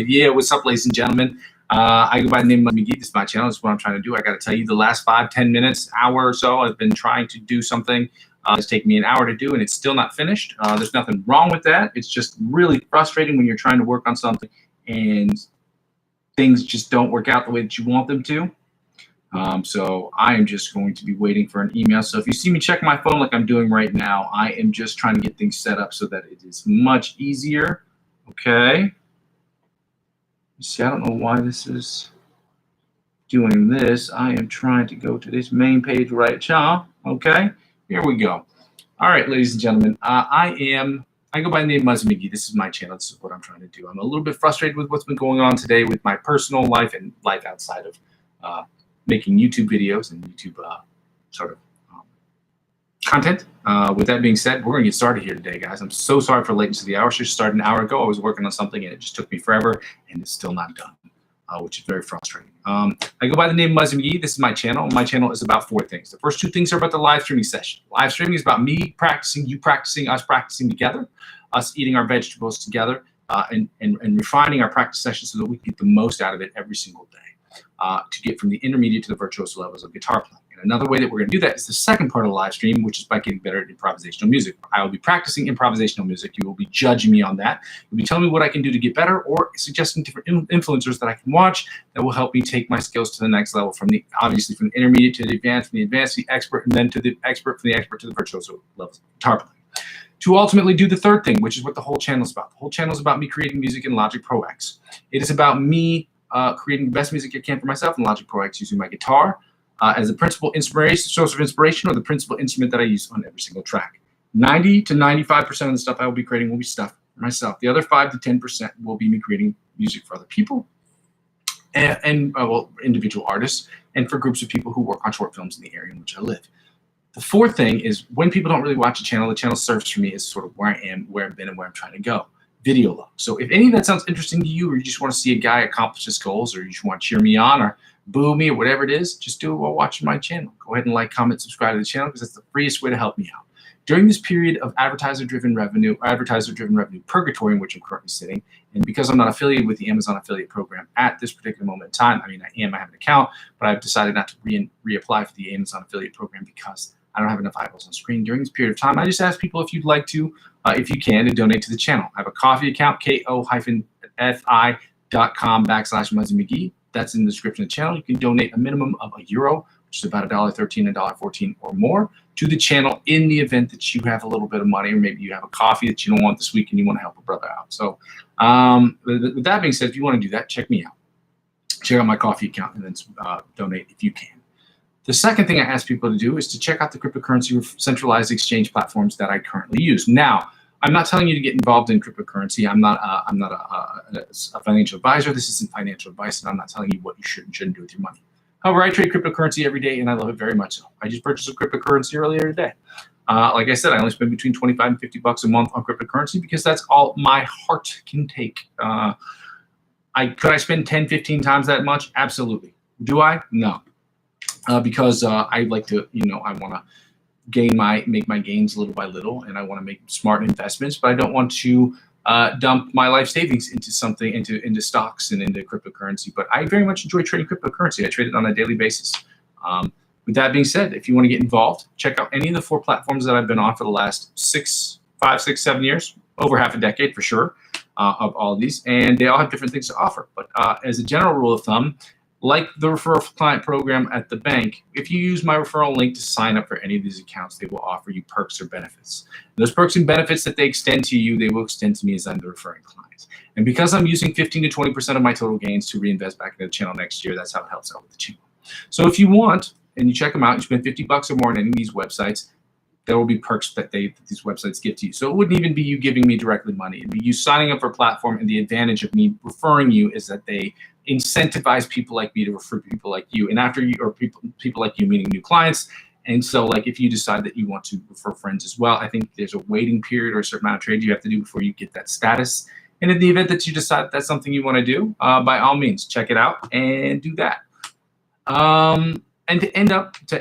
Yeah, what's up, ladies and gentlemen? I go by the name of Muzzy McGee. This is my channel. This is what I'm trying to do. I got to tell you, the last 5-10 minutes, hour or so, I've been trying to do something. It's taken me an hour to do, and it's still not finished. There's nothing wrong with that. It's just really frustrating when you're trying to work on something and things just don't work out the way that you want them to. So I am just going to be waiting for an email. So if you see me check my phone like I'm doing right now, I am just trying to get things set up so that it is much easier. Okay. See, I don't know why this is doing this. I am trying to go to this main page right now. Okay, here we go. All right, ladies and gentlemen, I go by the name Muzzy McGee. This is my channel. This is what I'm trying to do. I'm a little bit frustrated with what's been going on today with my personal life and life outside of making YouTube videos and YouTube content. With that being said, we're going to get started here today, guys. I'm so sorry for latency. The hour should start an hour ago. I was working on something and it just took me forever, and it's still not done, which is very frustrating. I go by the name Muzzy McGee. This is my channel. My channel is about 4 things. The first 2 things are about the live streaming session. Live streaming is about me practicing, you practicing, us practicing together, us eating our vegetables together, and refining our practice session so that we get the most out of it every single day. To get from the intermediate to the virtuoso levels of guitar playing. And another way that we're going to do that is the second part of the live stream, which is by getting better at improvisational music. I will be practicing improvisational music. You will be judging me on that. You'll be telling me what I can do to get better, or suggesting different influencers that I can watch that will help me take my skills to the next level, obviously from the intermediate to the advanced, from the advanced to the expert, and then to the expert, from the expert to the virtuoso levels of guitar playing. To ultimately do the third thing, which is what the whole channel is about. The whole channel is about me creating music in Logic Pro X. It is about me creating the best music I can for myself in Logic Pro X using my guitar as a principal source of inspiration, or the principal instrument that I use on every single track. 90 to 95% of the stuff I will be creating will be stuff for myself. The other 5 to 10% will be me creating music for other people and well, individual artists, and for groups of people who work on short films in the area in which I live. The fourth thing is, when people don't really watch the channel serves for me as sort of where I am, where I've been, and where I'm trying to go. Video log. So if any of that sounds interesting to you, or you just want to see a guy accomplish his goals, or you just want to cheer me on or boo me or whatever it is, just do it while watching my channel. Go ahead and like, comment, subscribe to the channel, because that's the freest way to help me out. During this period of advertiser-driven revenue purgatory in which I'm currently sitting, and because I'm not affiliated with the Amazon affiliate program at this particular moment in time, I have an account, but I've decided not to reapply for the Amazon affiliate program because I don't have enough eyeballs on screen during this period of time. I just ask people if you'd like to, if you can, to donate to the channel. I have a Ko-fi account, ko-fi.com/Muzzy McGee. That's in the description of the channel. You can donate a minimum of €1, which is about $1.13, $1.14 or more, to the channel in the event that you have a little bit of money, or maybe you have a coffee that you don't want this week and you want to help a brother out. So with that being said, if you want to do that, check me out. Check out my Ko-fi account and then donate if you can. The second thing I ask people to do is to check out the cryptocurrency centralized exchange platforms that I currently use. Now, I'm not telling you to get involved in cryptocurrency. I'm not a financial advisor. This isn't financial advice, and I'm not telling you what you should and shouldn't do with your money. However, I trade cryptocurrency every day, and I love it very much so. I just purchased a cryptocurrency earlier today. Like I said, I only spend between $25 and $50 a month on cryptocurrency because that's all my heart can take. Could I spend 10, 15 times that much? Absolutely. Do I? No. Because I like to, I want to make my gains little by little, and I want to make smart investments, but I don't want to dump my life savings into something, into stocks and into cryptocurrency. But I very much enjoy trading cryptocurrency. I trade it on a daily basis. With that being said, if you want to get involved, check out any of the 4 platforms that I've been on for the last 5, 6, 7 years, over half a decade for sure, of all of these, and they all have different things to offer. But as a general rule of thumb, like the referral client program at the bank, if you use my referral link to sign up for any of these accounts, they will offer you perks or benefits. And those perks and benefits that they extend to you, they will extend to me as I'm the referring client. And because I'm using 15 to 20% of my total gains to reinvest back into the channel next year, that's how it helps out with the channel. So if you want, and you check them out, you spend $50 or more on any of these websites, there will be perks that these websites give to you. So it wouldn't even be you giving me directly money. It'd be you signing up for a platform, and the advantage of me referring you is that they incentivize people like me to refer people like you. And after you, or people like you, meaning new clients. And so, like, if you decide that you want to refer friends as well, I think there's a waiting period or a certain amount of trade you have to do before you get that status. And in the event that you decide that's something you want to do, by all means, check it out and do that. And to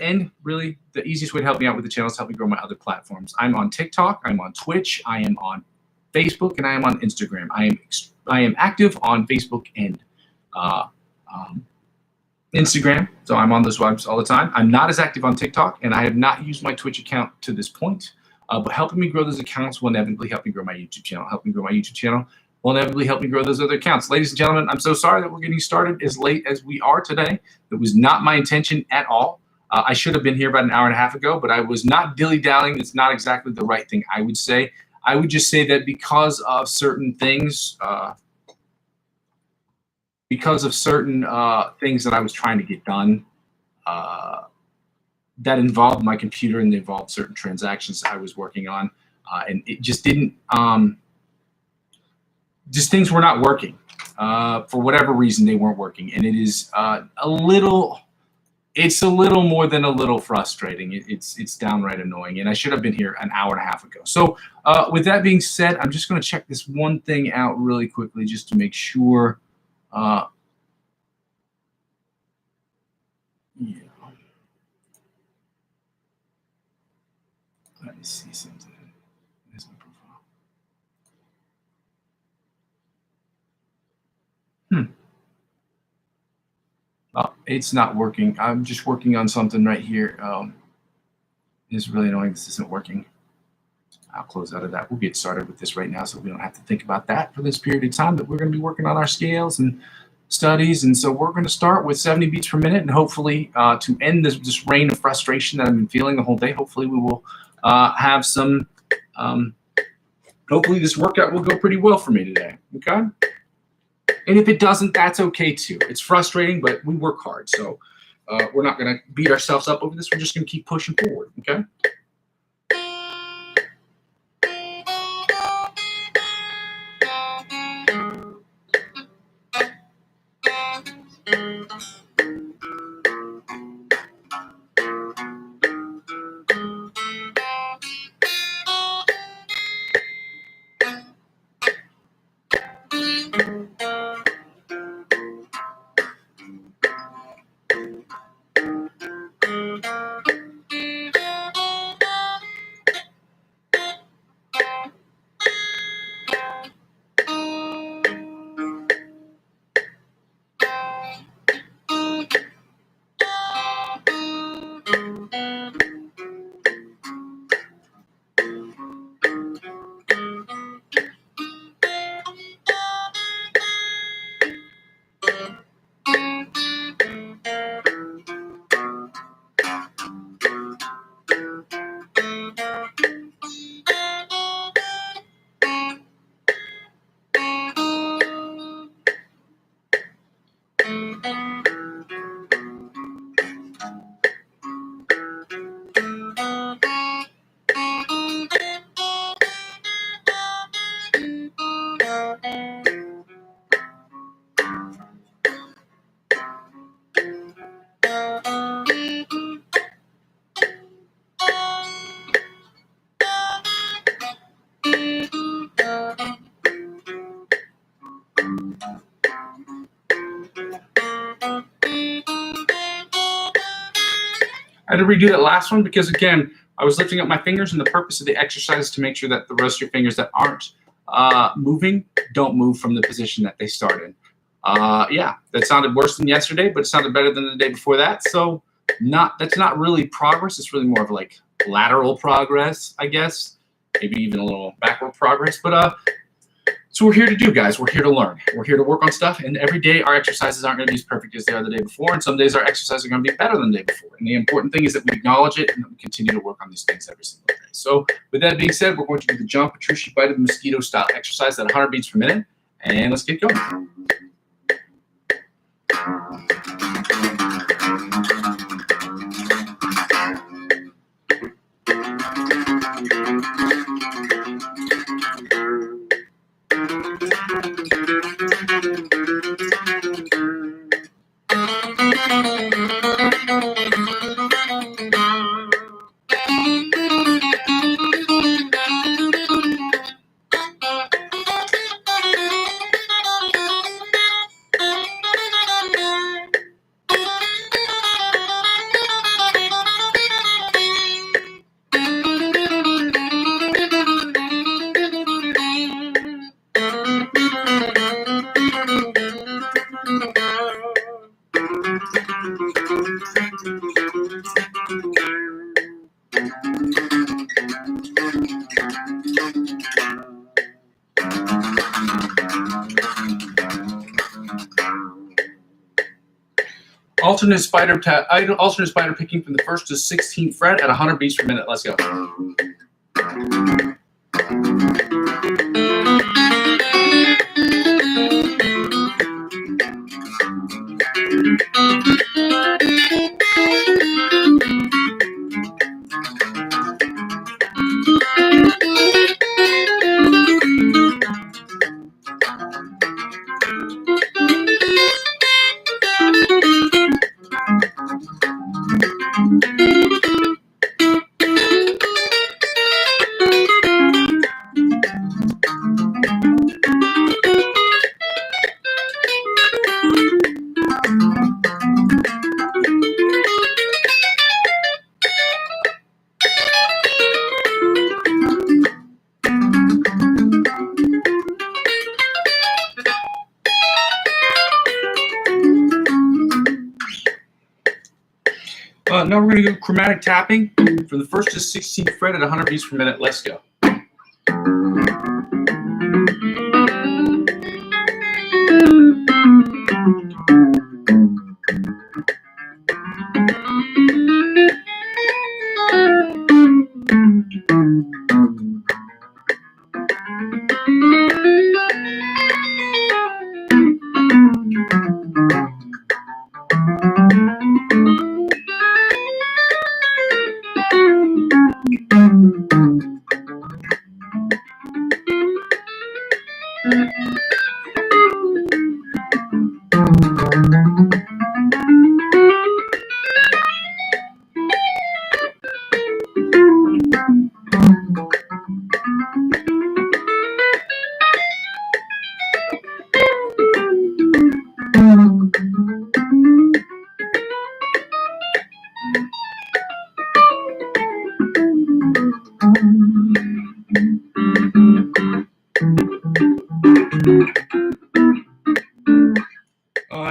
end, really, the easiest way to help me out with the channel is to help me grow my other platforms. I'm on TikTok, I'm on Twitch, I am on Facebook and I am on Instagram. I am active on Facebook and Instagram, so I'm on those webs all the time. I'm not as active on TikTok, and I have not used my Twitch account to this point. But helping me grow those accounts will inevitably help me grow my YouTube channel. Helping grow my YouTube channel will inevitably help me grow those other accounts. Ladies and gentlemen, I'm so sorry that we're getting started as late as we are today. It was not my intention at all. I should have been here about an hour and a half ago, but I was not dilly-dallying. It's not exactly the right thing, I would say. I would just say that because of certain things, things that I was trying to get done, that involved my computer and they involved certain transactions I was working on, and it just didn't. Just things were not working. For whatever reason, they weren't working, and it is It's a little more than a little frustrating. It's downright annoying, and I should have been here an hour and a half ago. So with that being said, I'm just going to check this one thing out really quickly just to make sure. Yeah. Let me see something. There's my profile. Oh, it's not working. I'm just working on something right here. It's really annoying this isn't working. I'll close out of that. We'll get started with this right now so we don't have to think about that for this period of time that we're going to be working on our scales and studies. And so we're going to start with 70 beats per minute, and hopefully to end this reign of frustration that I've been feeling the whole day, hopefully we will have some, hopefully this workout will go pretty well for me today, okay? And if it doesn't, that's okay too. It's frustrating, but we work hard. So we're not going to beat ourselves up over this. We're just going to keep pushing forward, okay? I had to redo that last one because, again, I was lifting up my fingers, and the purpose of the exercise is to make sure that the rest of your fingers that aren't moving don't move from the position that they start in. Yeah, that sounded worse than yesterday, but it sounded better than the day before that. So that's not really progress. It's really more of like lateral progress, I guess. Maybe even a little backward progress. But so we're here to do, guys. We're here to learn. We're here to work on stuff. And every day our exercises aren't going to be as perfect as they are the day before. And some days our exercises are going to be better than the day before. And the important thing is that we acknowledge it and that we continue to work on these things every single day. So with that being said, we're going to do the John Petrucci Bite of the Mosquito style exercise at 100 beats per minute. And let's get going. alternate spider picking from the 1st to 16th fret at 100 beats per minute. Let's go. Now we're going to do chromatic tapping from the 1st to 16th fret at 100 beats per minute. Let's go.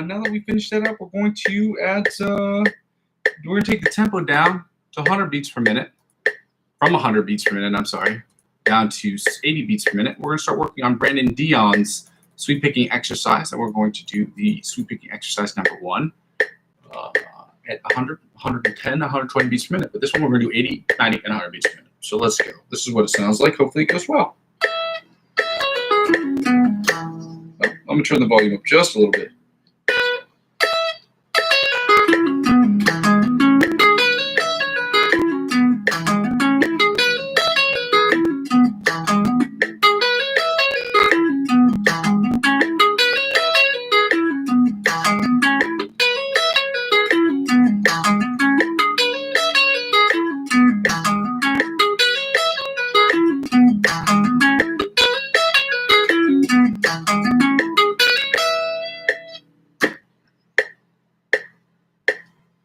Now that we finished that up, we're going to add, we're going to take the tempo down to 100 beats per minute, from 100 beats per minute, I'm sorry, down to 80 beats per minute. We're going to start working on Brandon Dion's sweep picking exercise, and we're going to do the sweep picking exercise number 1 at 100, 110, 120 beats per minute. But this one we're going to do 80, 90, and 100 beats per minute. So let's go. This is what it sounds like. Hopefully it goes well. I'm going to turn the volume up just a little bit.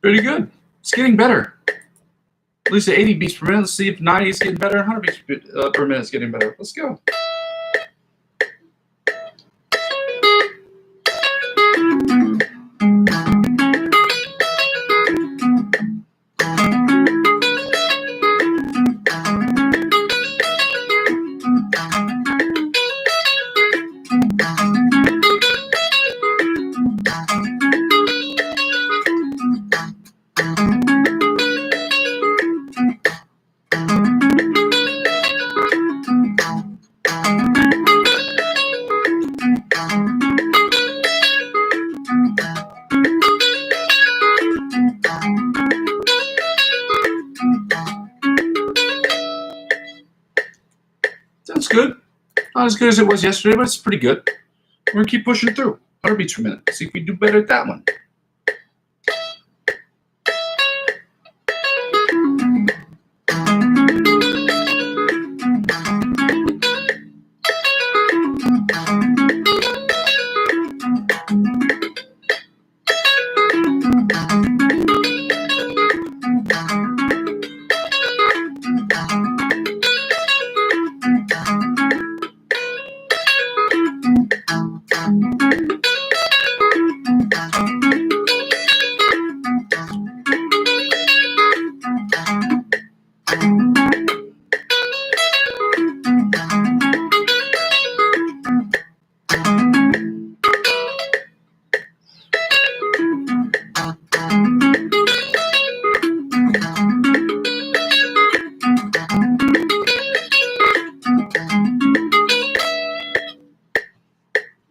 Pretty good. It's getting better. At least at 80 beats per minute. Let's see if 90 is getting better. 100 beats per minute is getting better. Let's go. Sounds good. Not as good as it was yesterday, but it's pretty good. We're going to keep pushing through. 100 beats per minute. See if we do better at that one.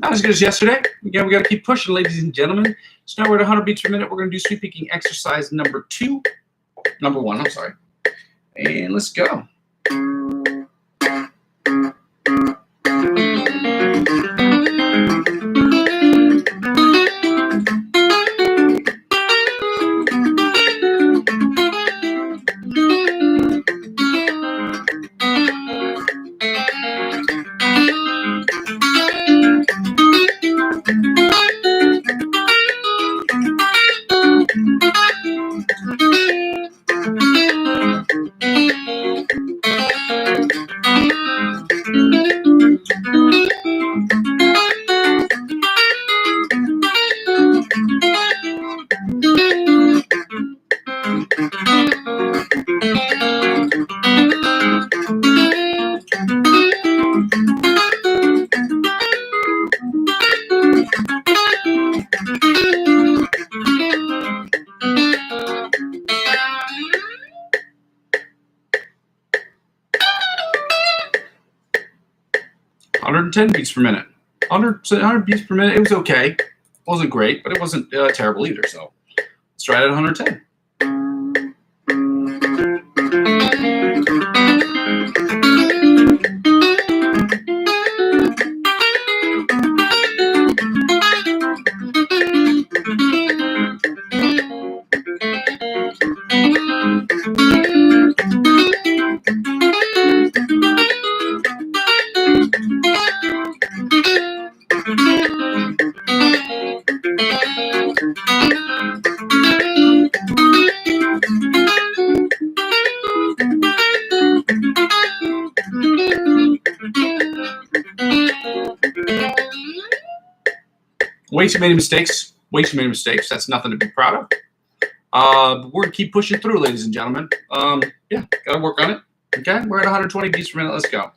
Not as good as yesterday. Again, we got to keep pushing, ladies and gentlemen. So now we're at 100 beats per minute. We're going to do sweep picking exercise number 1, I'm sorry. And let's go. 110 beats per minute. 100 beats per minute. It was okay. It wasn't great, but it wasn't terrible either. So let's try it at 110. Way too many mistakes. Way too many mistakes. That's nothing to be proud of. But we're going to keep pushing through, ladies and gentlemen. Yeah, got to work on it. Okay, we're at 120 beats per minute. Let's go.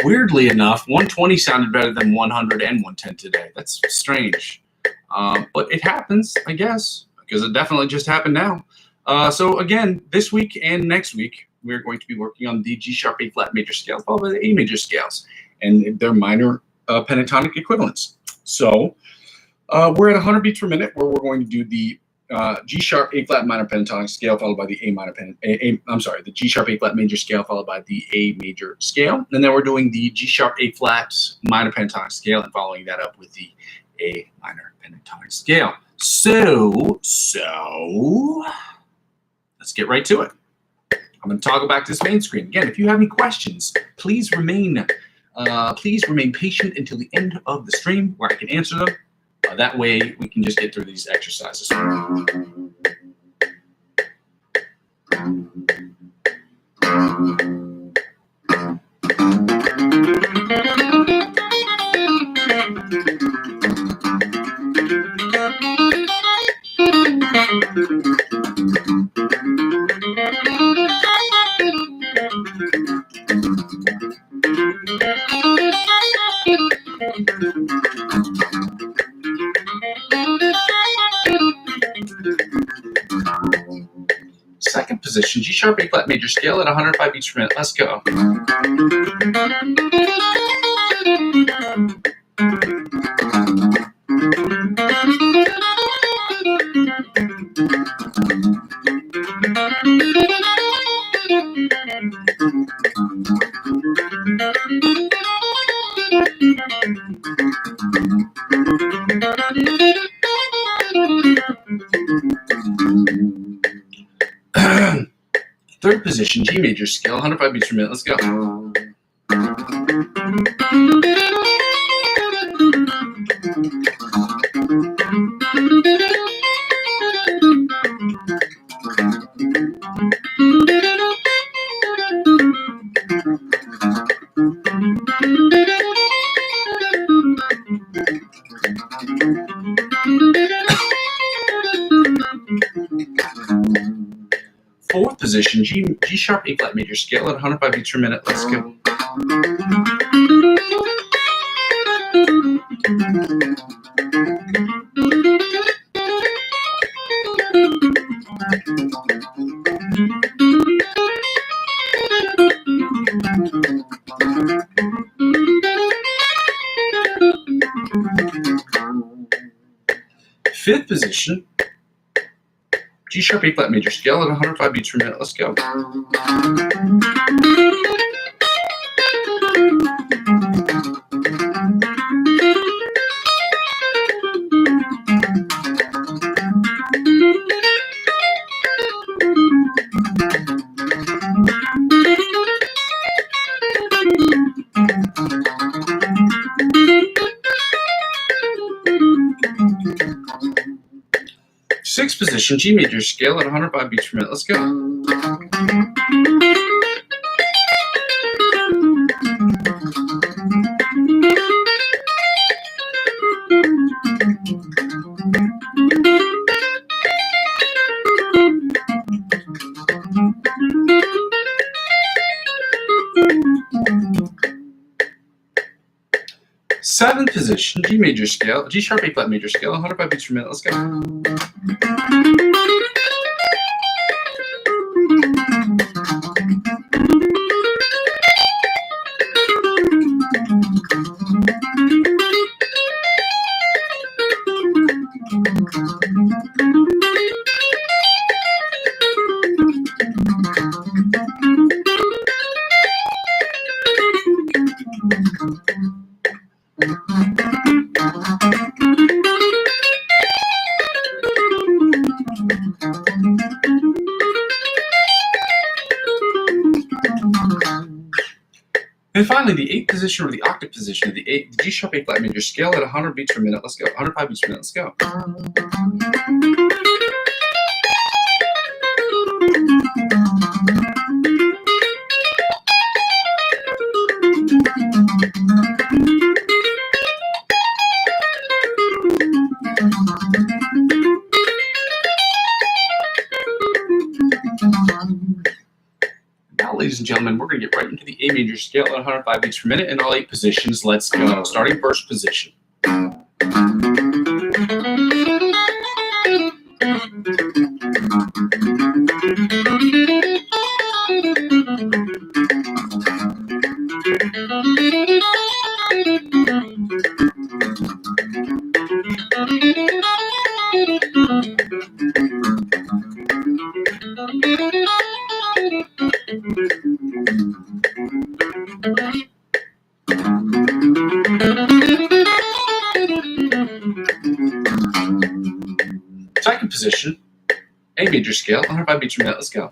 Weirdly enough, 120 sounded better than 100 and 110 today. That's strange. But it happens, I guess, because it definitely just happened now. So again, this week and next week, we're going to be working on the G sharp A flat major scale, followed by the A major scales, and their minor pentatonic equivalents. So we're at 100 beats per minute, where we're going to do the G sharp A flat minor pentatonic scale, followed by the the G sharp A flat major scale, followed by the A major scale, and then we're doing the G sharp A flat minor pentatonic scale, and following that up with the A minor pentatonic scale. So let's get right to it. I'm going to toggle back to this main screen again. If you have any questions, please remain patient until the end of the stream, where I can answer them. That way, we can just get through these exercises. Second position, G sharp A flat major scale at 105 beats per minute. Let's go. Third position, G major scale, 105 beats per minute. Let's go. Fourth position, G sharp, A flat major scale at 105 beats per minute. Let's go. Fifth position, G sharp, A flat major scale at 105 beats per minute. Let's go. Sixth position, G major scale at 105 beats per minute. Let's go. Seventh position, G major scale, G sharp, A flat major scale, 105 beats per minute. Let's go. And finally, the eighth position or the octave position of the G sharp, A flat major scale at 100 beats per minute. Let's go. 105 beats per minute. Let's go. Now, ladies and gentlemen, we're going to get right into the A major scale at 105 beats per minute in all 8 positions. Let's go. Starting first position. Second position, A major scale, 105 beats per minute. Let's go.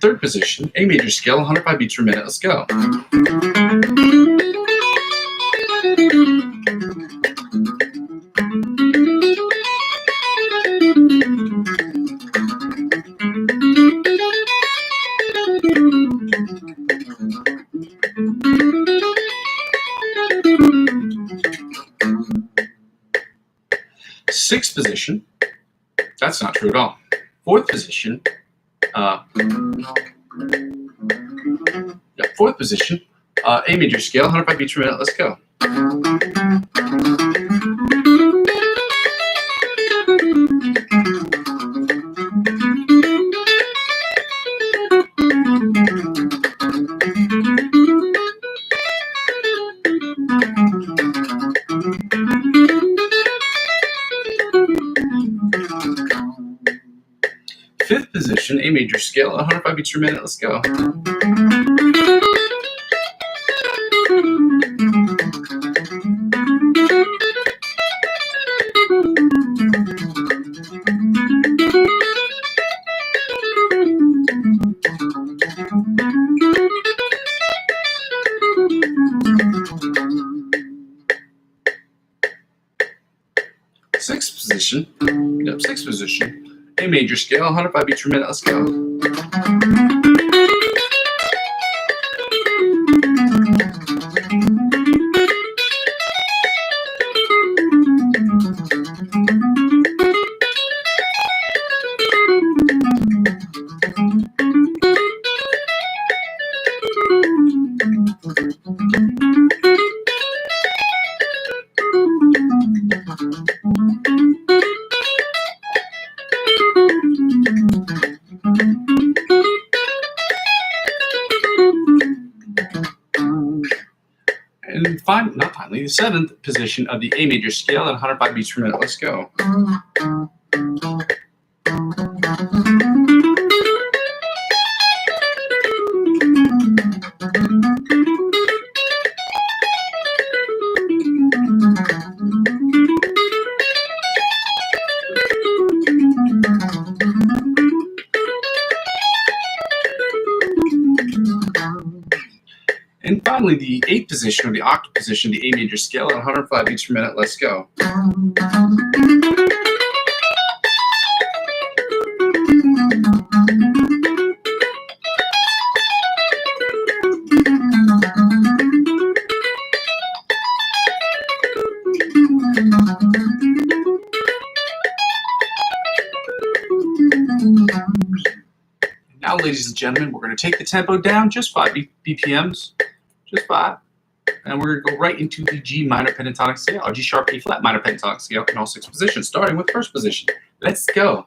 Third position, A major scale, 105 beats per minute. Let's go. Sixth position, that's not true at all. Fourth position, fourth position, A major scale, 105 beats per minute. Let's go. position, A major scale, 105 beats per minute. Let's go. Sixth position, A major scale, 105 beats per minute. Let's go. And finally, the seventh position of the A major scale at 105 beats per minute. Let's go. And finally, the eighth position, or the octave position, the A major scale at 105 beats per minute. Let's go. Now, ladies and gentlemen, we're going to take the tempo down just 5 BPMs. Just 5, and we're going to go right into the G minor pentatonic scale, or G sharp A flat minor pentatonic scale in all 6 positions, starting with first position. Let's go.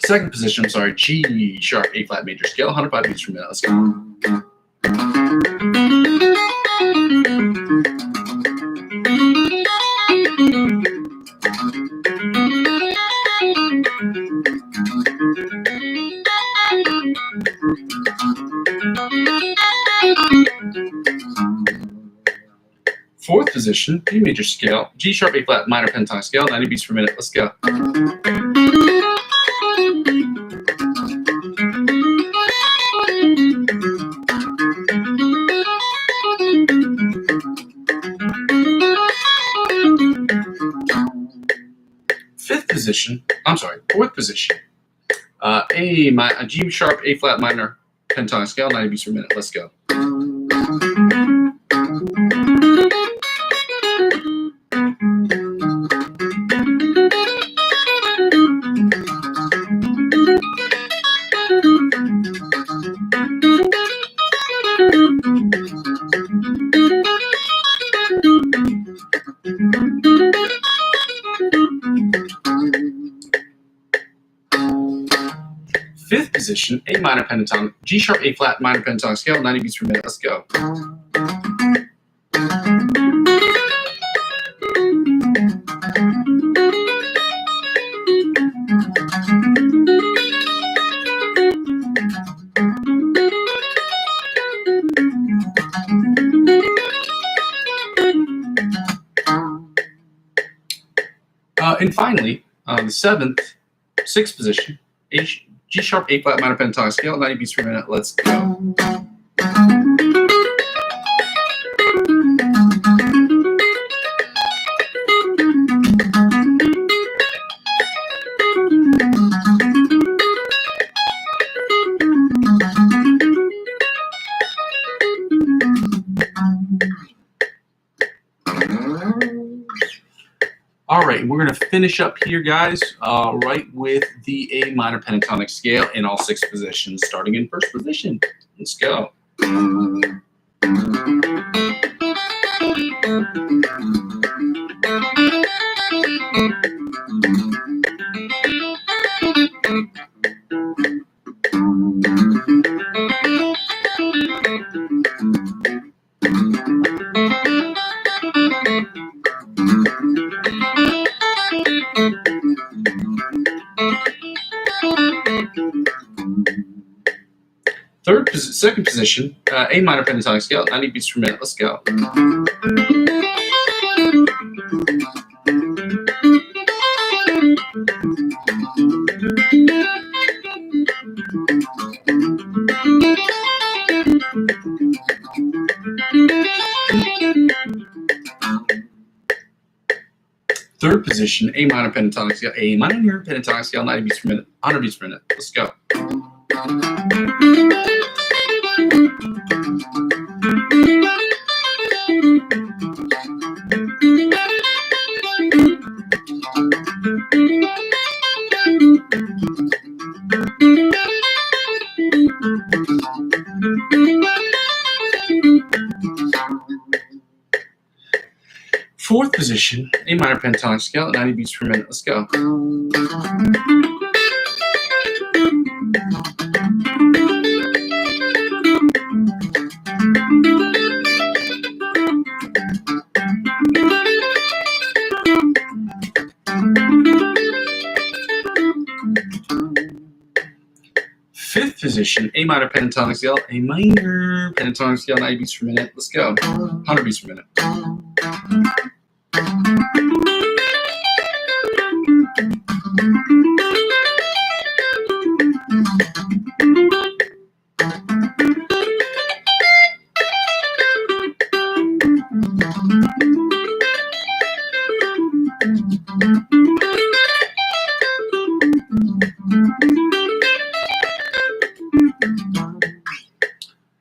Second position, I'm sorry, G sharp A flat major scale, 105 beats per minute. Let's go. Fourth position, B major scale, G sharp A flat minor pentatonic scale, 90 beats per minute. Let's go. Fourth position, a G sharp A flat minor pentatonic scale, 90 beats per minute. Let's go. Fifth position, A minor pentatonic, G sharp A flat minor pentatonic scale, 90 beats per minute. Let's go. And finally, the sixth position, G sharp A flat minor pentatonic scale, 90 beats per minute. Let's go. All right, we're going to finish up here, guys, right with the A minor pentatonic scale in all 6 positions, starting in first position. Let's go. Second position, A minor pentatonic scale, 90 beats per minute. Let's go. Third position, A minor pentatonic scale, 90 beats per minute, 100 beats per minute. Let's go. Fourth position, A minor pentatonic scale, 90 beats per minute. Let's go. Fifth position, A minor pentatonic scale, 90 beats per minute. Let's go. 100 beats per minute.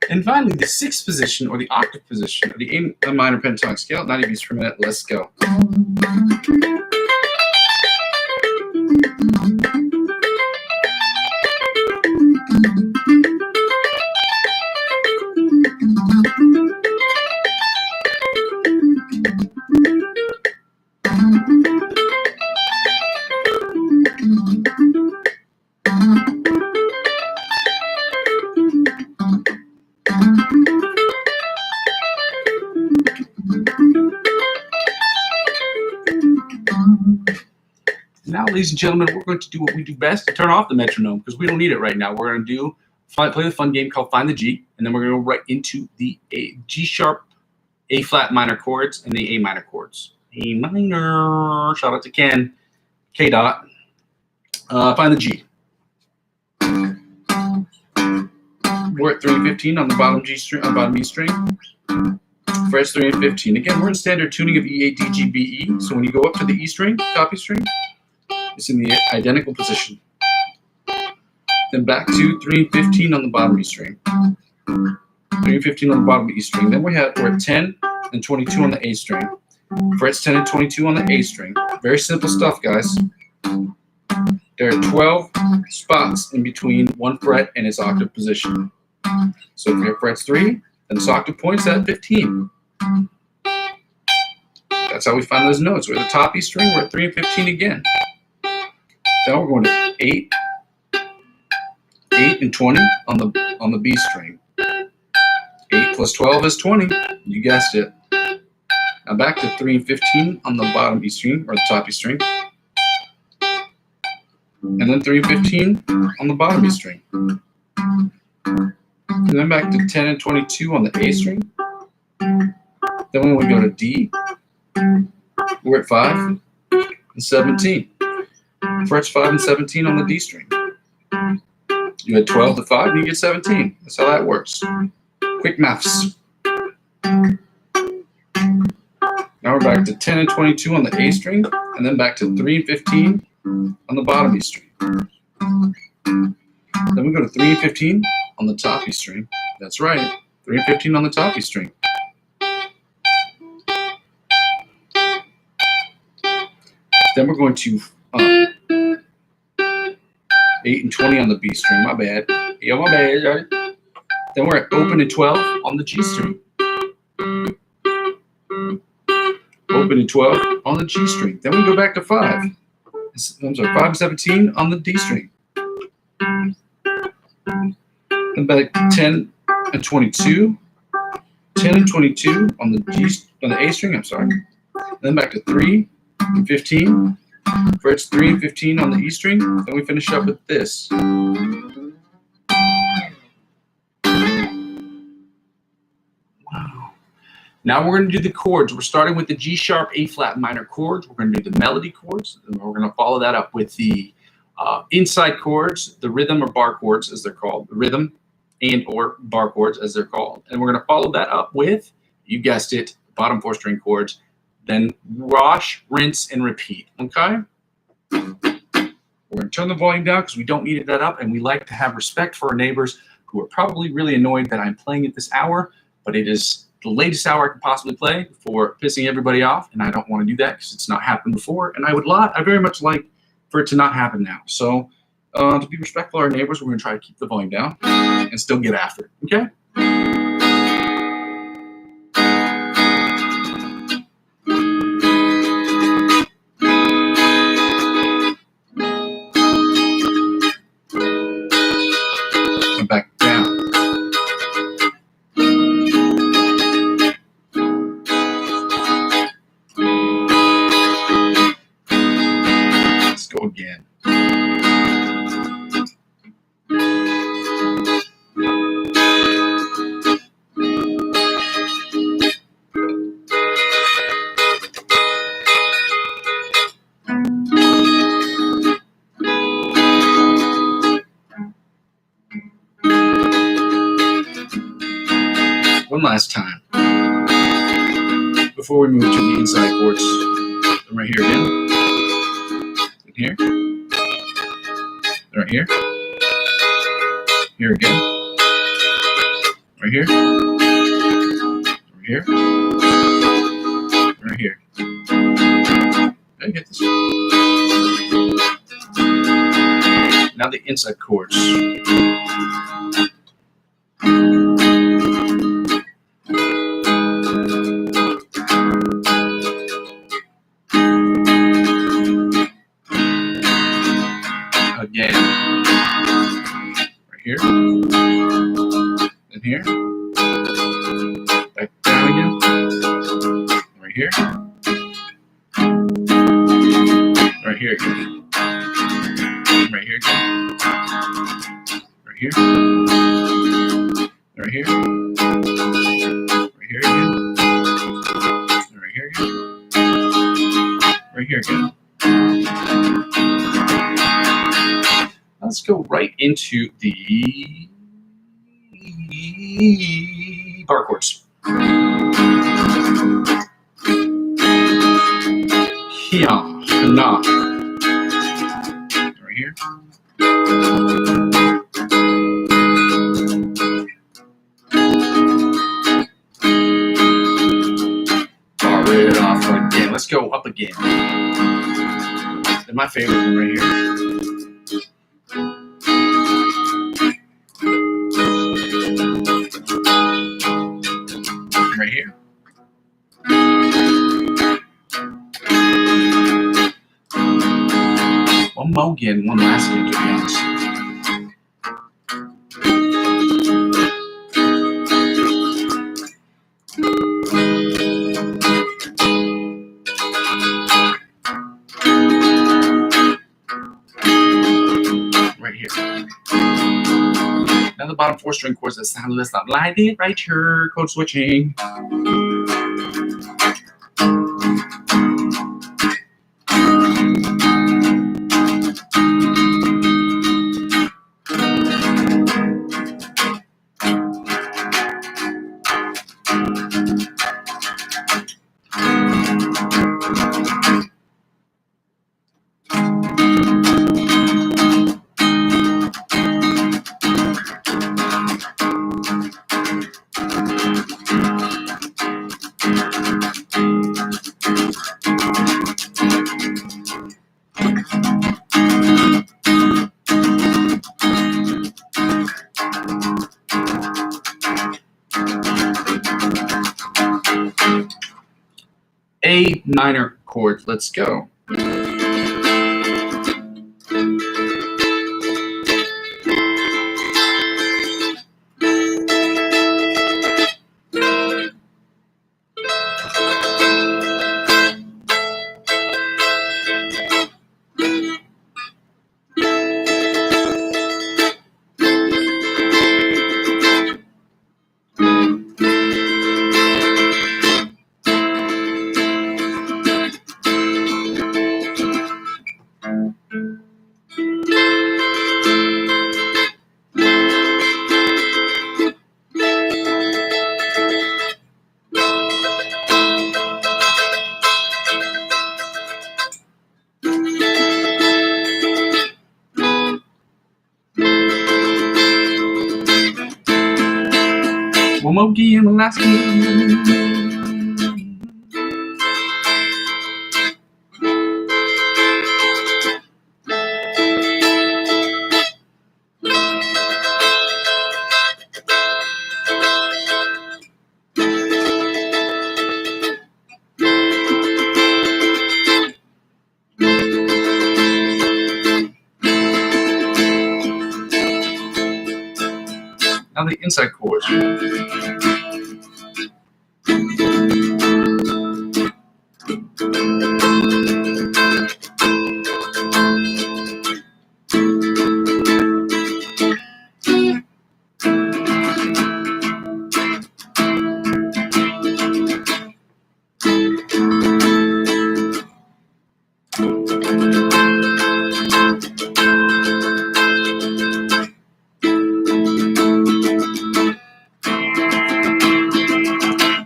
And finally, the sixth position, or the octave position, of the A minor pentatonic scale, 90 beats per minute. Let's go. Now, ladies and gentlemen, we're going to do what we do best, to turn off the metronome, because we don't need it right now. We're going to play the fun game called Find the G, and then we're going to go right into the G sharp, A flat minor chords, and the A minor chords. A minor, shout out to Ken, K dot. Find the G. We're at 3 and 15 on the bottom G string, bottom E string. Frets 3 and 15. Again, we're in standard tuning of E, A, D, G, B, E. So when you go up to the E string, top E string, it's in the identical position. Then back to 3 and 15 on the bottom E string. 3 and 15 on the bottom E string. Then we're at 10 and 22 on the A string. Frets 10 and 22 on the A string. Very simple stuff, guys. There are 12 spots in between one fret and its octave position. So if you have frets 3, then this octave point's at 15. That's how we find those notes. We're at the top E string, we're at 3 and 15 again. Then we're going to 8 and 20 on the B string. 8 plus 12 is 20. You guessed it. Now back to 3 and 15 on the bottom E string, or the top E string. And then 3 and 15 on the bottom E string. And then back to 10 and 22 on the A string. Then when we go to D, we're at 5 and 17. Frets 5 and 17 on the D string. You had 12 to 5 and you get 17. That's how that works. Quick maths. Now we're back to 10 and 22 on the A string, and then back to 3 and 15 on the bottom E string. Then we go to 3 and 15 on the top E string. That's right, 3 and 15 on the top E string. Then we're going to 8 and 20 on the B string. My bad. Yeah, my bad. Then we're at open and 12 on the G string. open and 12 on the G string. Then we go back to 5. I'm sorry, 5 and 17 on the D string. Then back to 10 and 22. 10 and 22 on the A string, I'm sorry. Then back to 3 and 15. Frets 3 and 15 on the E string. Then we finish up with this. Wow. Now we're going to do the chords. We're starting with the G sharp, A flat minor chords. We're going to do the melody chords, and we're going to follow that up with the inside chords, the rhythm or bar chords as they're called, the rhythm and or bar chords as they're called. And we're going to follow that up with, you guessed it, bottom 4 string chords, then wash, rinse, and repeat, okay? We're going to turn the volume down because we don't need that up, and we like to have respect for our neighbors who are probably really annoyed that I'm playing at this hour, but it is the latest hour I can possibly play before pissing everybody off, and I don't want to do that because it's not happened before, and I very much like for it to not happen now. So to be respectful of our neighbors, we're going to try to keep the volume down and still get after it, okay? And back down. Let's go again. One last time before we move to the inside chords. I'm right here again, and here, right here, here again, right here, right here, right here. Did I get this? Now the inside chords. Again, right here, and here, back down again, right here, right here again, right here again, right here, right here, right here again, right here again, right here again. Let's go right into the bar chords. Here, na. Right here. Bar it off again. Let's go up again. And my favorite one right here. Right here. One more again, one last again, to be honest. Right here. Now the bottom 4 string chords that sound less like it right here, code switching. A minor chord. Let's go. One more key and the last key. Now the inside chords.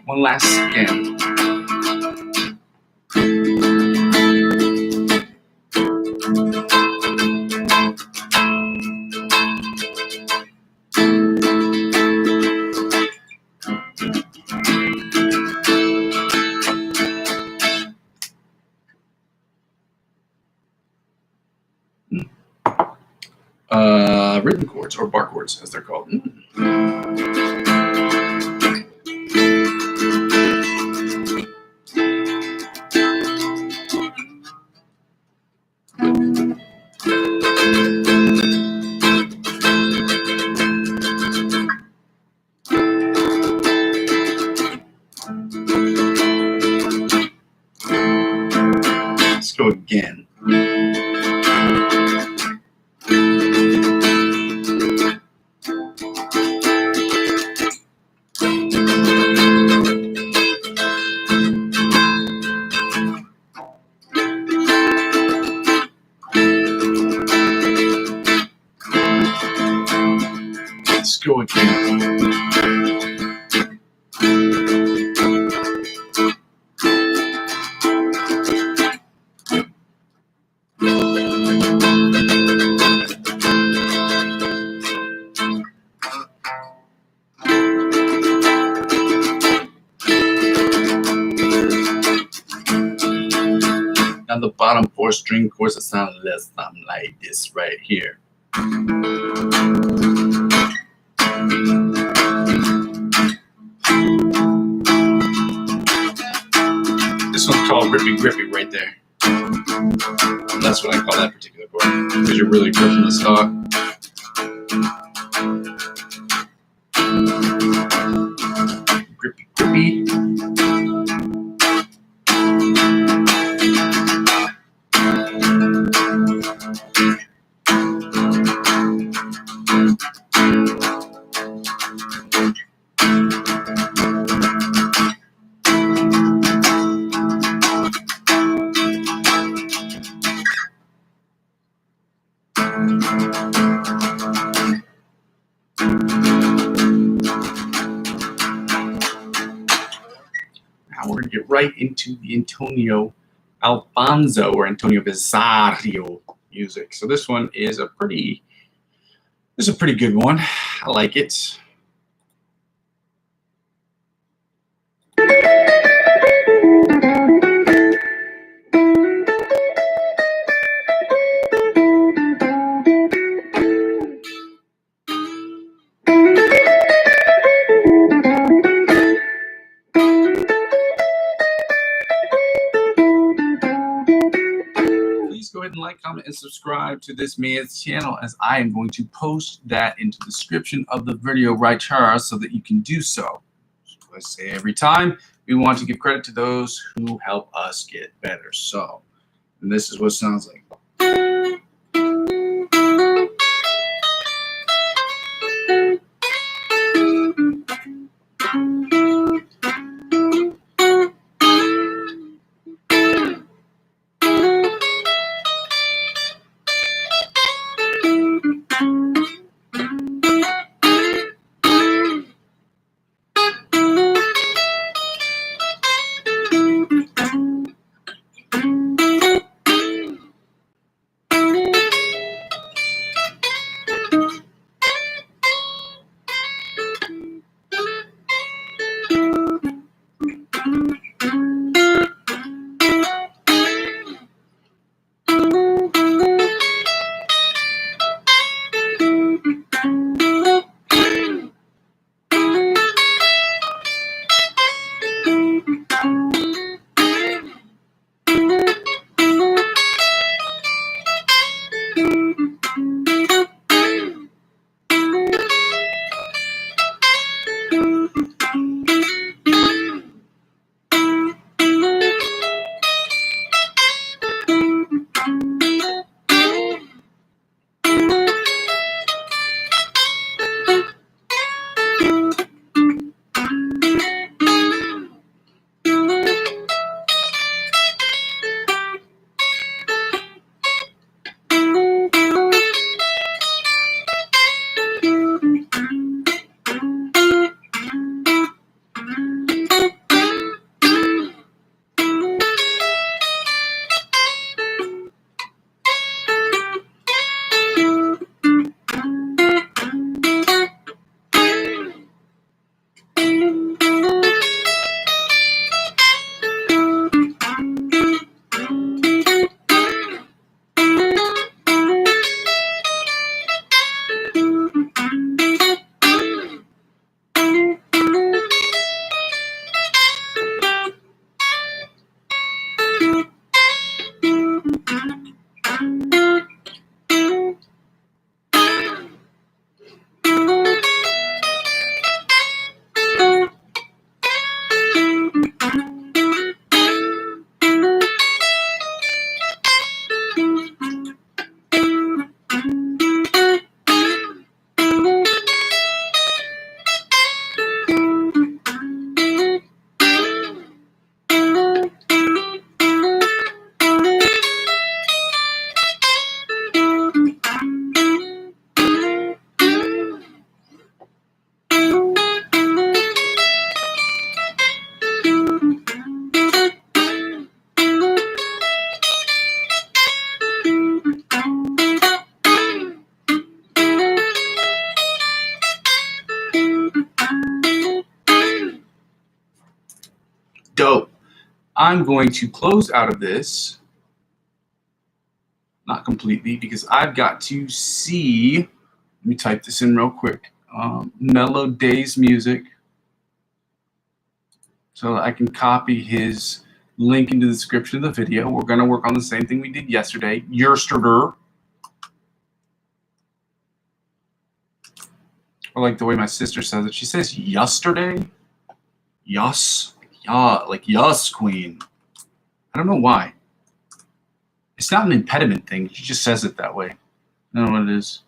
One last scan. Rhythm chords, or bar chords, as they're called. Let's go again. Let's go again. Now the bottom 4 string chords that sound less something like this right here. This one's called Rippy Grippy right there. That's what I call that particular chord, because you're really gripping the stock. Grippy Grippy. Now we're going to get right into the Antonio Alfonso or Antonio Bizarro music. So this one is a pretty good one. I like it. ahead and like, comment, and subscribe to this man's channel, as I am going to post that into the description of the video right here so that you can do so. So I say every time, we want to give credit to those who help us get better. So, and this is what it sounds like. Dope. I'm going to close out of this, not completely, because I've got to see, let me type this in real quick, Mellow Days Music, so I can copy his link into the description of the video. We're going to work on the same thing we did yesterday, yesterday. Or like the way my sister says it, she says yesterday. Yes. Yeah, like yes, queen. I don't know why. It's not an impediment thing. She just says it that way. I don't know what it is.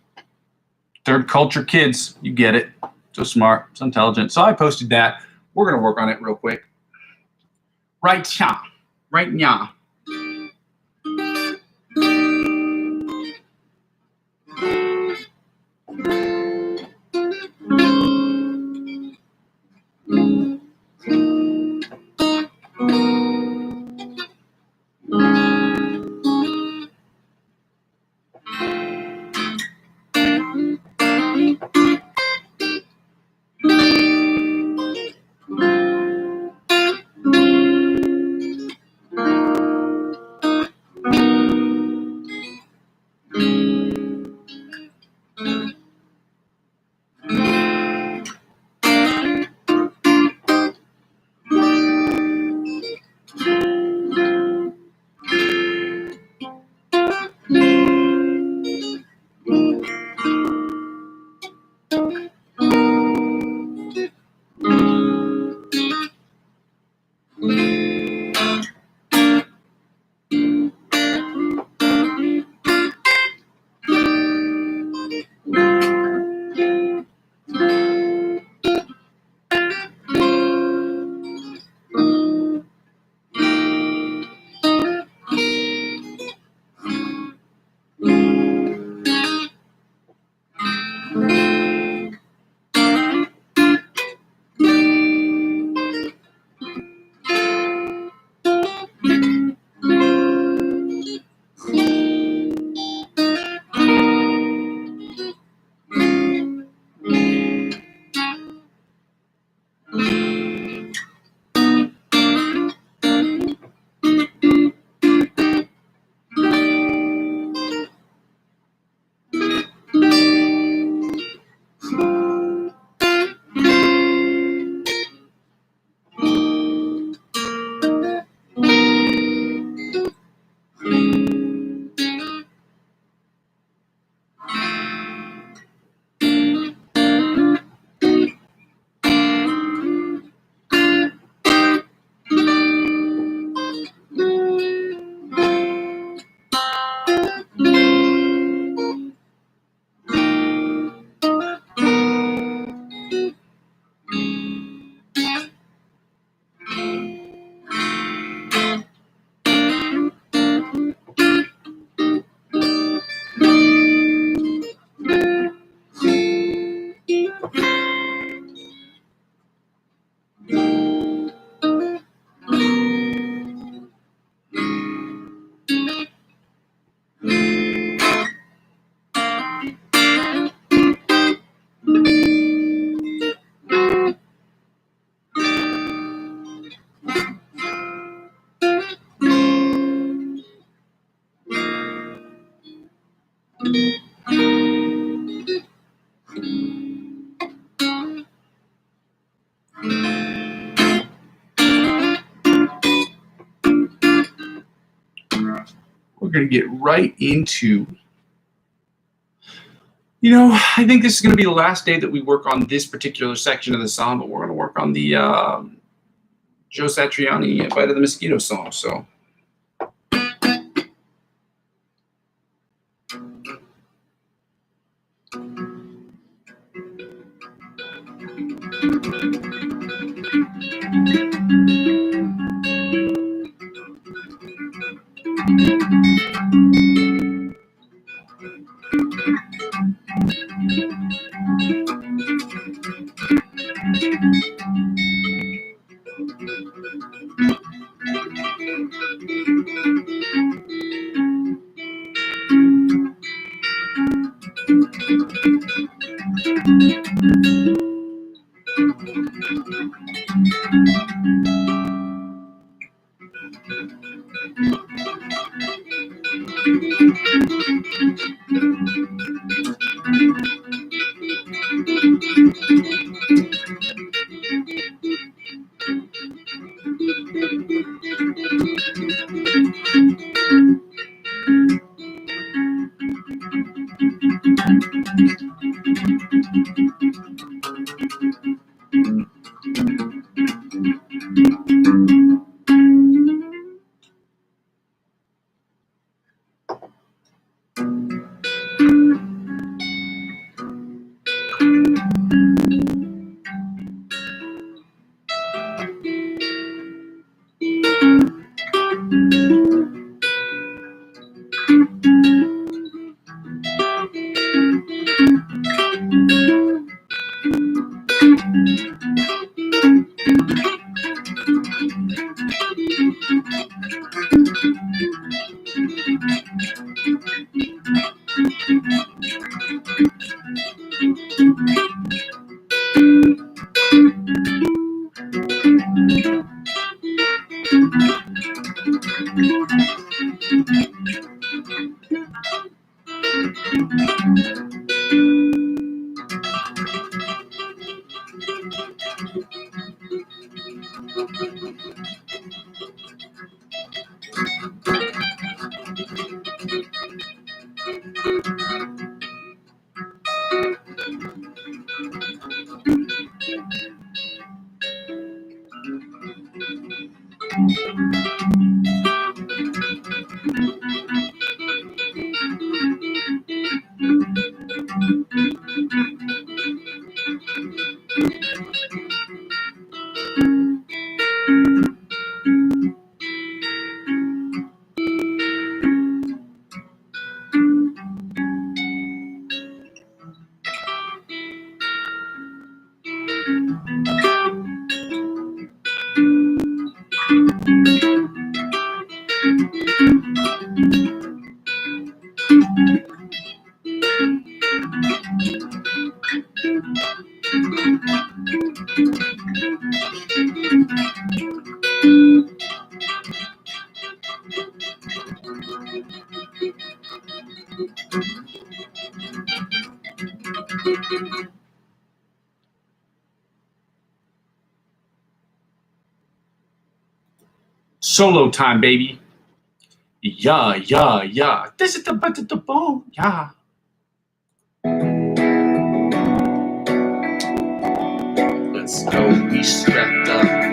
Third culture kids, you get it. So smart, so intelligent. So I posted that. We're going to work on it real quick. Right here. Right now. We're going to get right into, I think this is going to be the last day that we work on this particular section of the song, but we're going to work on the Joe Satriani Bite of the Mosquito song. So Solo time, baby. Yeah, yeah, yeah. This is the boom. Yeah. Let's go. We strapped up.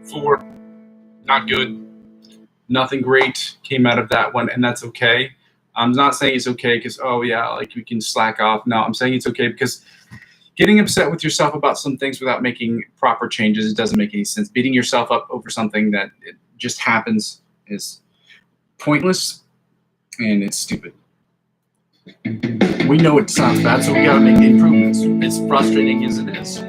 Four, not good. Nothing great came out of that one, and that's okay. I'm not saying it's okay because, oh yeah, like we can slack off. No, I'm saying it's okay because getting upset with yourself about some things without making proper changes, it doesn't make any sense. Beating yourself up over something that it just happens is pointless and it's stupid. We know it sounds bad, so we gotta make improvements. As frustrating as it is.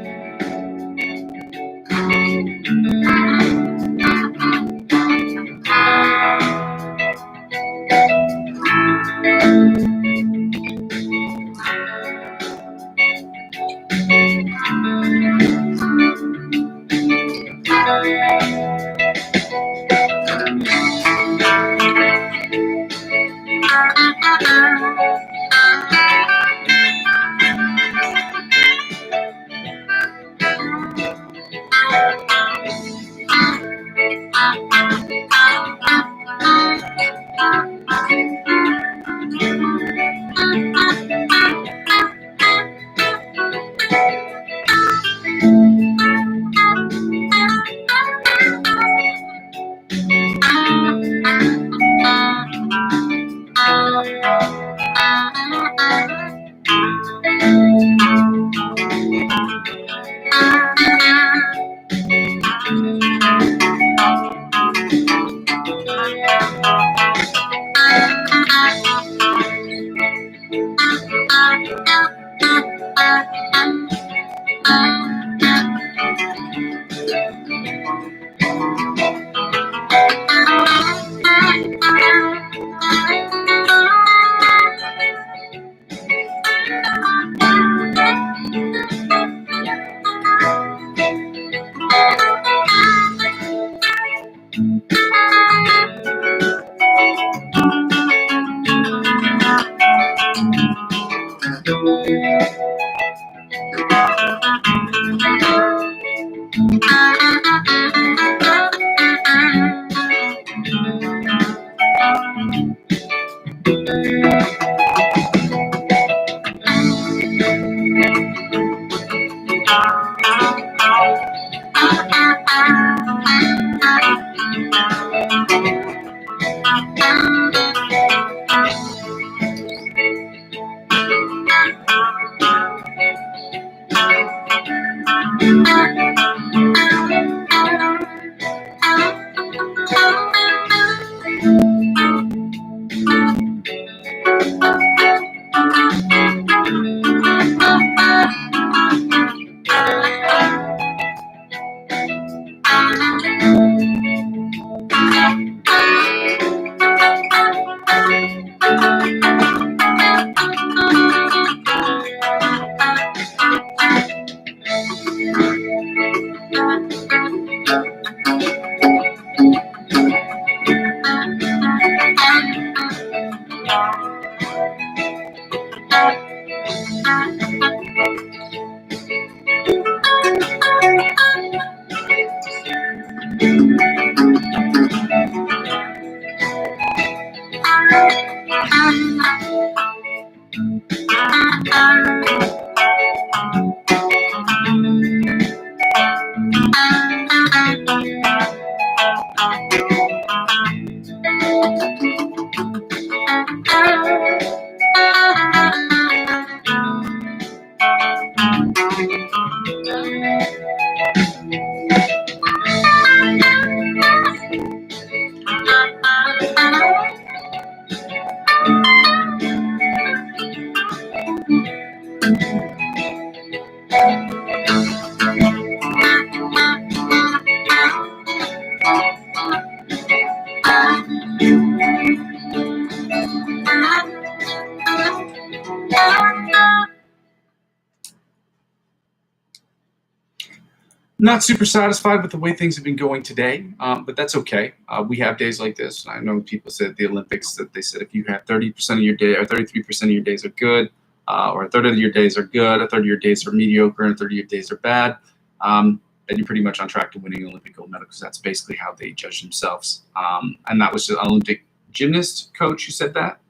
Not super satisfied with the way things have been going today, but that's okay. We have days like this. I know people said at the Olympics that they said if you have 30% of your day or 33% of your days are good, or a third of your days are good, a third of your days are mediocre, and a third of your days are bad, then you're pretty much on track to winning an Olympic gold medal, because that's basically how they judge themselves. And that was an Olympic gymnast coach who said that.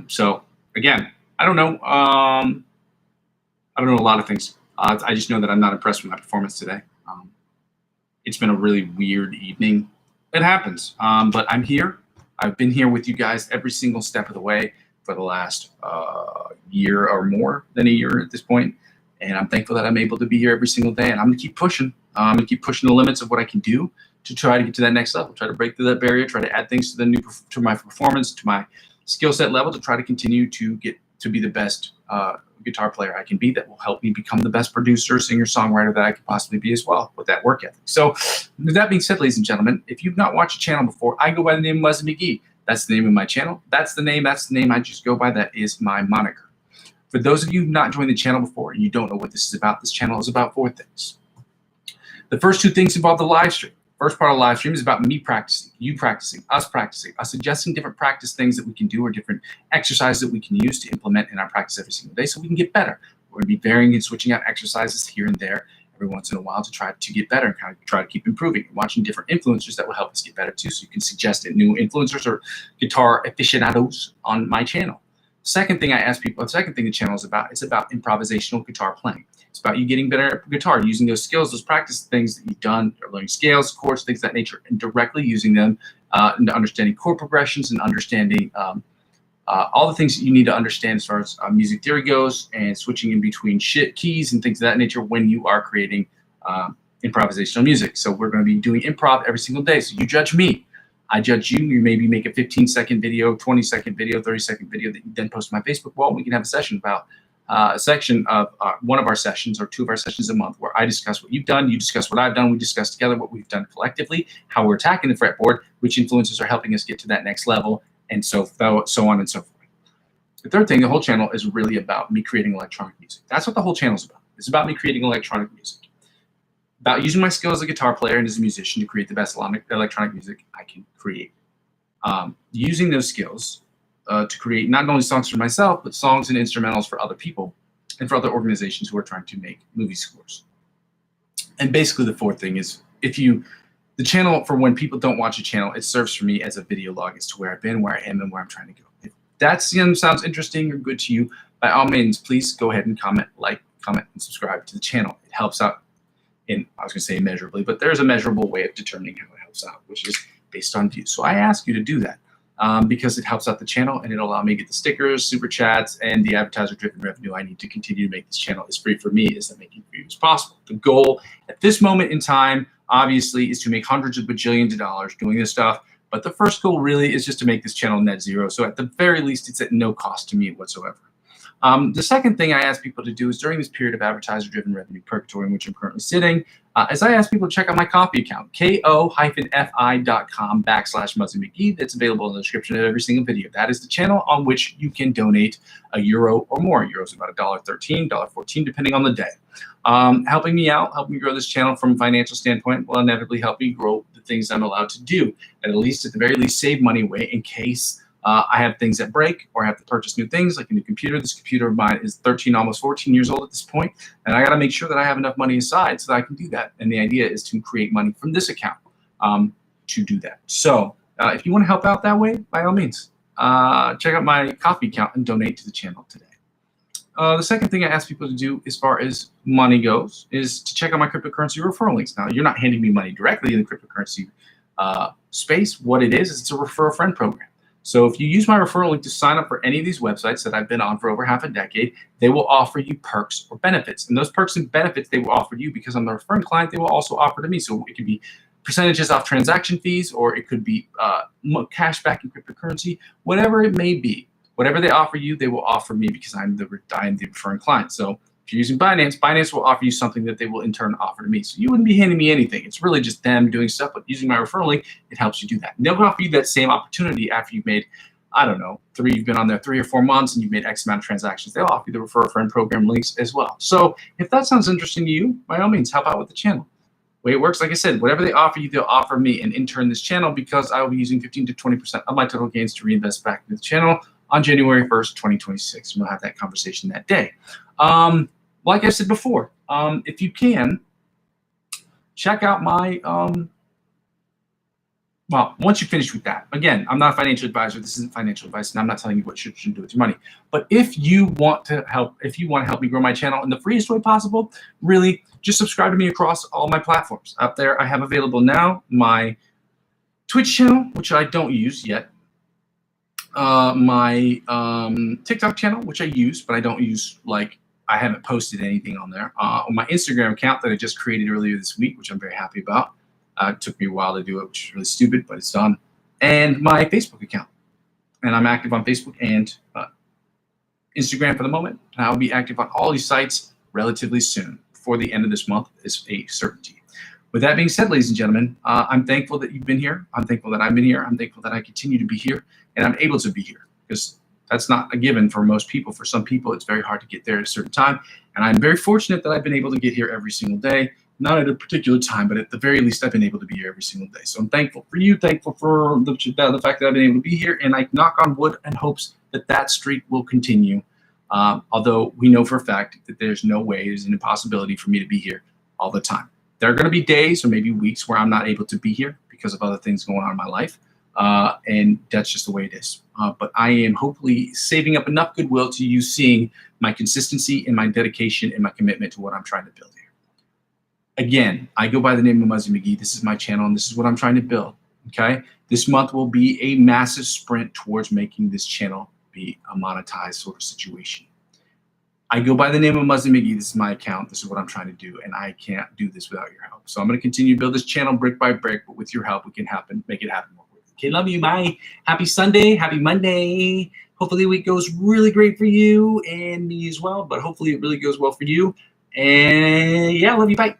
So again, I don't know. I don't know a lot of things. I just know that I'm not impressed with my performance today. It's been a really weird evening. It happens, but I'm here. I've been here with you guys every single step of the way for the last year or more than a year at this point. And I'm thankful that I'm able to be here every single day. And I'm gonna keep pushing. I'm gonna keep pushing the limits of what I can do to try to get to that next level, try to break through that barrier, try to add things to my performance, to my skill set level, to try to continue to get to be the best guitar player I can be, that will help me become the best producer, singer, songwriter that I could possibly be as well, with that work ethic. So with that being said, ladies and gentlemen, if you've not watched a channel before, I go by the name of Muzzy McGee. That's the name of my channel. That's the name I just go by. That is my moniker. For those of you who've not joined the channel before and you don't know what this is about, this channel is about 4 things. The first 2 things involve the live stream. First part of the live stream is about me practicing, you practicing, us suggesting different practice things that we can do, or different exercises that we can use to implement in our practice every single day so we can get better. We're going to be varying and switching out exercises here and there every once in a while to try to get better and kind of try to keep improving. And watching different influencers that will help us get better too, so you can suggest new influencers or guitar aficionados on my channel. Second thing I ask people, the second thing the channel is about, it's about improvisational guitar playing. It's about you getting better at guitar, using those skills, those practice things that you've done, or learning scales, chords, things of that nature, and directly using them into understanding chord progressions and understanding all the things that you need to understand as far as music theory goes, and switching in between keys and things of that nature when you are creating improvisational music. So we're going to be doing improv every single day. So you judge me. I judge you. You maybe make a 15-second video, 20-second video, 30-second video that you then post on my Facebook wall. We can have a session about a section of one of our sessions or 2 of our sessions a month, where I discuss what you've done, you discuss what I've done, we discuss together what we've done collectively, how we're attacking the fretboard, which influences are helping us get to that next level, and so on and so forth. The third thing, the whole channel is really about me creating electronic music. That's what the whole channel is about. It's about me creating electronic music, about using my skill as a guitar player and as a musician to create the best electronic music I can create. Using those skills to create not only songs for myself, but songs and instrumentals for other people and for other organizations who are trying to make movie scores. And basically the fourth thing is, the channel, for when people don't watch a channel, it serves for me as a video log as to where I've been, where I am, and where I'm trying to go. If that sounds interesting or good to you, by all means, please go ahead and comment, and subscribe to the channel. It helps out in, I was going to say immeasurably, but there's a measurable way of determining how it helps out, which is based on views. So I ask you to do that. Because it helps out the channel, and it'll allow me to get the stickers, super chats, and the advertiser-driven revenue I need to continue to make this channel as free for me as making it free as possible. The goal at this moment in time, obviously, is to make hundreds of bajillions of dollars doing this stuff, but the first goal really is just to make this channel net zero, so at the very least, it's at no cost to me whatsoever. The second thing I ask people to do is, during this period of advertiser-driven revenue purgatory in which I'm currently sitting, is I ask people to check out my Ko-fi account, ko-fi.com/Muzzy McGee. That's available in the description of every single video. That is the channel on which you can donate €1 or more. Euro's about $1.13, $1.14, depending on the day. Helping me out, helping me grow this channel from a financial standpoint will inevitably help me grow the things I'm allowed to do, and at the very least, save money away in case I have things that break, or I have to purchase new things, like a new computer. This computer of mine is 13, almost 14 years old at this point, and I got to make sure that I have enough money aside so that I can do that. And the idea is to create money from this account to do that. So if you want to help out that way, by all means, check out my Ko-fi account and donate to the channel today. The second thing I ask people to do as far as money goes is to check out my cryptocurrency referral links. Now, you're not handing me money directly in the cryptocurrency space. What it is it's a refer a friend program. So if you use my referral link to sign up for any of these websites that I've been on for over half a decade, they will offer you perks or benefits. And those perks and benefits they will offer you, because I'm the referring client, they will also offer to me. So it could be percentages off transaction fees, or it could be cash back in cryptocurrency, whatever it may be. Whatever they offer you, they will offer me, because I'm the referring client. So if you're using Binance, Binance will offer you something that they will in turn offer to me. So you wouldn't be handing me anything. It's really just them doing stuff, but using my referral link, it helps you do that. And they'll offer you that same opportunity after you've made I don't know, you've been on there 3 or 4 months and you've made X amount of transactions, they'll offer you the refer a friend program links as well. So if that sounds interesting to you, by all means, help out with the channel. The way it works, like I said, whatever they offer you, they'll offer me an intern this channel, because I will be using 15 to 20% of my total gains to reinvest back into the channel on January 1st, 2026. We'll have that conversation that day. Like I said before, if you can, check out my, well, once you finish with that, again, I'm not a financial advisor. This isn't financial advice, and I'm not telling you what you should do with your money. But if you want to help me grow my channel in the freest way possible, really just subscribe to me across all my platforms. Up there, I have available now my Twitch channel, which I don't use yet. My TikTok channel, which I use, but I don't use, like, I haven't posted anything on there. On my Instagram account that I just created earlier this week, which I'm very happy about. It took me a while to do it, which is really stupid, but it's done. And my Facebook account. And I'm active on Facebook and Instagram for the moment. And I'll be active on all these sites relatively soon. Before the end of this month is a certainty. With that being said, ladies and gentlemen, I'm thankful that you've been here. I'm thankful that I've been here. I'm thankful that I continue to be here. And I'm able to be here, because that's not a given for most people. For some people, it's very hard to get there at a certain time. And I'm very fortunate that I've been able to get here every single day. Not at a particular time, but at the very least, I've been able to be here every single day. So I'm thankful for you, thankful for the fact that I've been able to be here, and I knock on wood and hopes that that streak will continue. Although we know for a fact that there's no way, there's an impossibility for me to be here all the time. There are going to be days or maybe weeks where I'm not able to be here because of other things going on in my life, and that's just the way it is. But I am hopefully saving up enough goodwill to you seeing my consistency and my dedication and my commitment to what I'm trying to build here. Again, I go by the name of Muzzy McGee. This is my channel, and this is what I'm trying to build, okay? This month will be a massive sprint towards making this channel be a monetized sort of situation. I go by the name of Muzzy McGee. This is my account. This is what I'm trying to do, and I can't do this without your help. So I'm going to continue to build this channel brick by brick, but with your help, we can make it happen more quickly. Okay, love you. Bye. Happy Sunday. Happy Monday. Hopefully the week goes really great for you and me as well, but hopefully it really goes well for you. And yeah, love you. Bye.